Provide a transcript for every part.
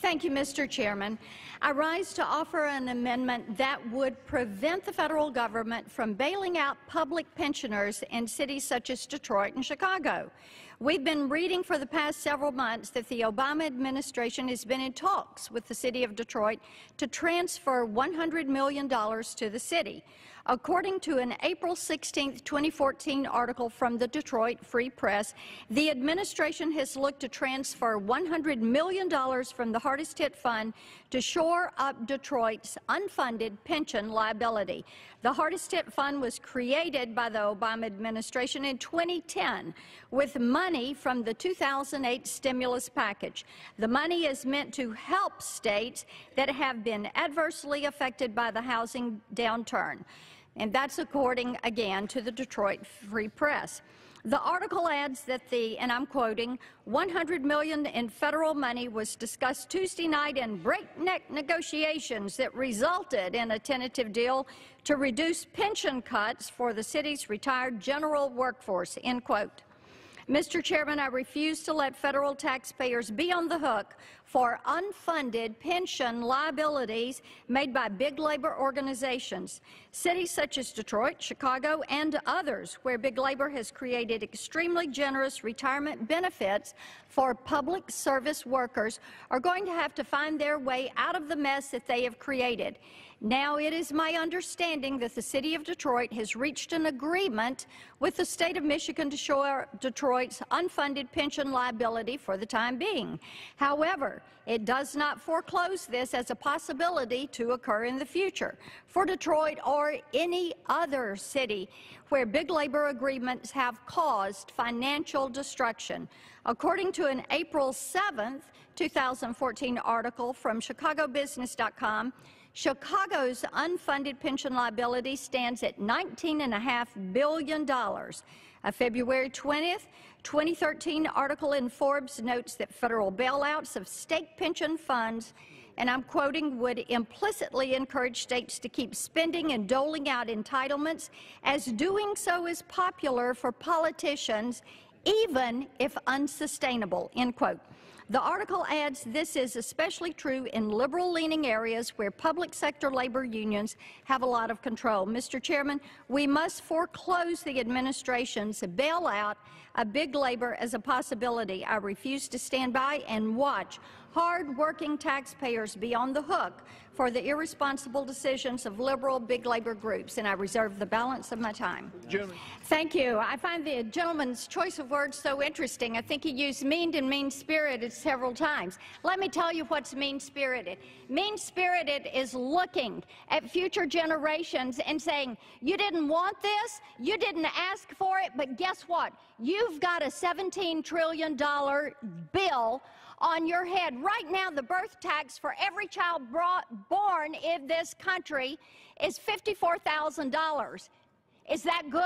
Thank you, Mr. Chairman. I rise to offer an amendment that would prevent the federal government from bailing out public pensioners in cities such as Detroit and Chicago. We've been reading for the past several months that the Obama administration has been in talks with the city of Detroit to transfer $100 million to the city. According to an April 16, 2014 article from the Detroit Free Press, the administration has looked to transfer $100 million from the hardest hit fund to shore up Detroit's unfunded pension liability. The hardest hit fund was created by the Obama administration in 2010 with money from the 2008 stimulus package. The money is meant to help states that have been adversely affected by the housing downturn. And that's according, again, to the Detroit Free Press. The article adds that and I'm quoting, $100 million in federal money was discussed Tuesday night in breakneck negotiations that resulted in a tentative deal to reduce pension cuts for the city's retired general workforce, end quote. Mr. Chairman, I refuse to let federal taxpayers be on the hook for unfunded pension liabilities made by big labor organizations. Cities such as Detroit, Chicago, and others where big labor has created extremely generous retirement benefits for public service workers are going to have to find their way out of the mess that they have created. Now, it is my understanding that the City of Detroit has reached an agreement with the State of Michigan to shore Detroit's unfunded pension liability for the time being. However, it does not foreclose this as a possibility to occur in the future for Detroit or any other city where big labor agreements have caused financial destruction. According to an April 7, 2014 article from ChicagoBusiness.com, Chicago's unfunded pension liability stands at $19.5 billion. A February 20, 2013 article in Forbes notes that federal bailouts of state pension funds, and I'm quoting, would implicitly encourage states to keep spending and doling out entitlements, as doing so is popular for politicians, even if unsustainable, end quote. The article adds this is especially true in liberal-leaning areas where public sector labor unions have a lot of control. Mr. Chairman, we must foreclose the administration's bailout of big labor as a possibility. I refuse to stand by and watch hard-working taxpayers be on the hook for the irresponsible decisions of liberal big labor groups, and I reserve the balance of my time. Gentleman. Thank you. I find the gentleman's choice of words so interesting. I think he used mean and mean-spirited several times. Let me tell you what's mean-spirited. Mean-spirited is looking at future generations and saying, you didn't want this, you didn't ask for it, but guess what? You've got a $17 trillion bill on your head. Right now, the birth tax for every child born in this country is $54,000. Is that good?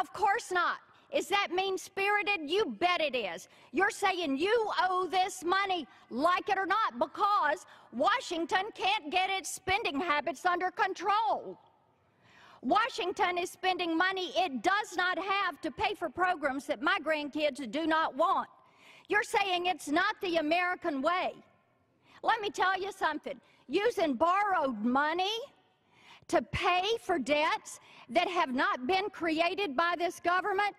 Of course not. Is that mean-spirited? You bet it is. You're saying you owe this money, like it or not, because Washington can't get its spending habits under control. Washington is spending money it does not have to pay for programs that my grandkids do not want. You're saying it's not the American way. Let me tell you something. Using borrowed money to pay for debts that have not been created by this government,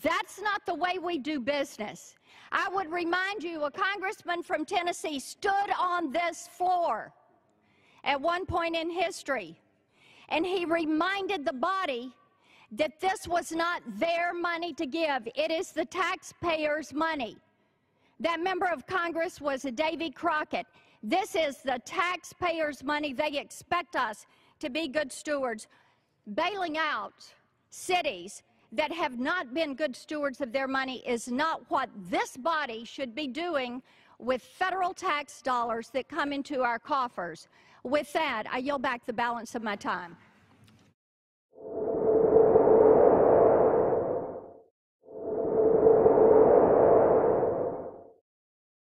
that's not the way we do business. I would remind you, a congressman from Tennessee stood on this floor at one point in history, and he reminded the body that this was not their money to give. It is the taxpayers' money. That member of Congress was Davy Crockett. This is the taxpayers' money. They expect us to be good stewards. Bailing out cities that have not been good stewards of their money is not what this body should be doing with federal tax dollars that come into our coffers. With that, I yield back the balance of my time.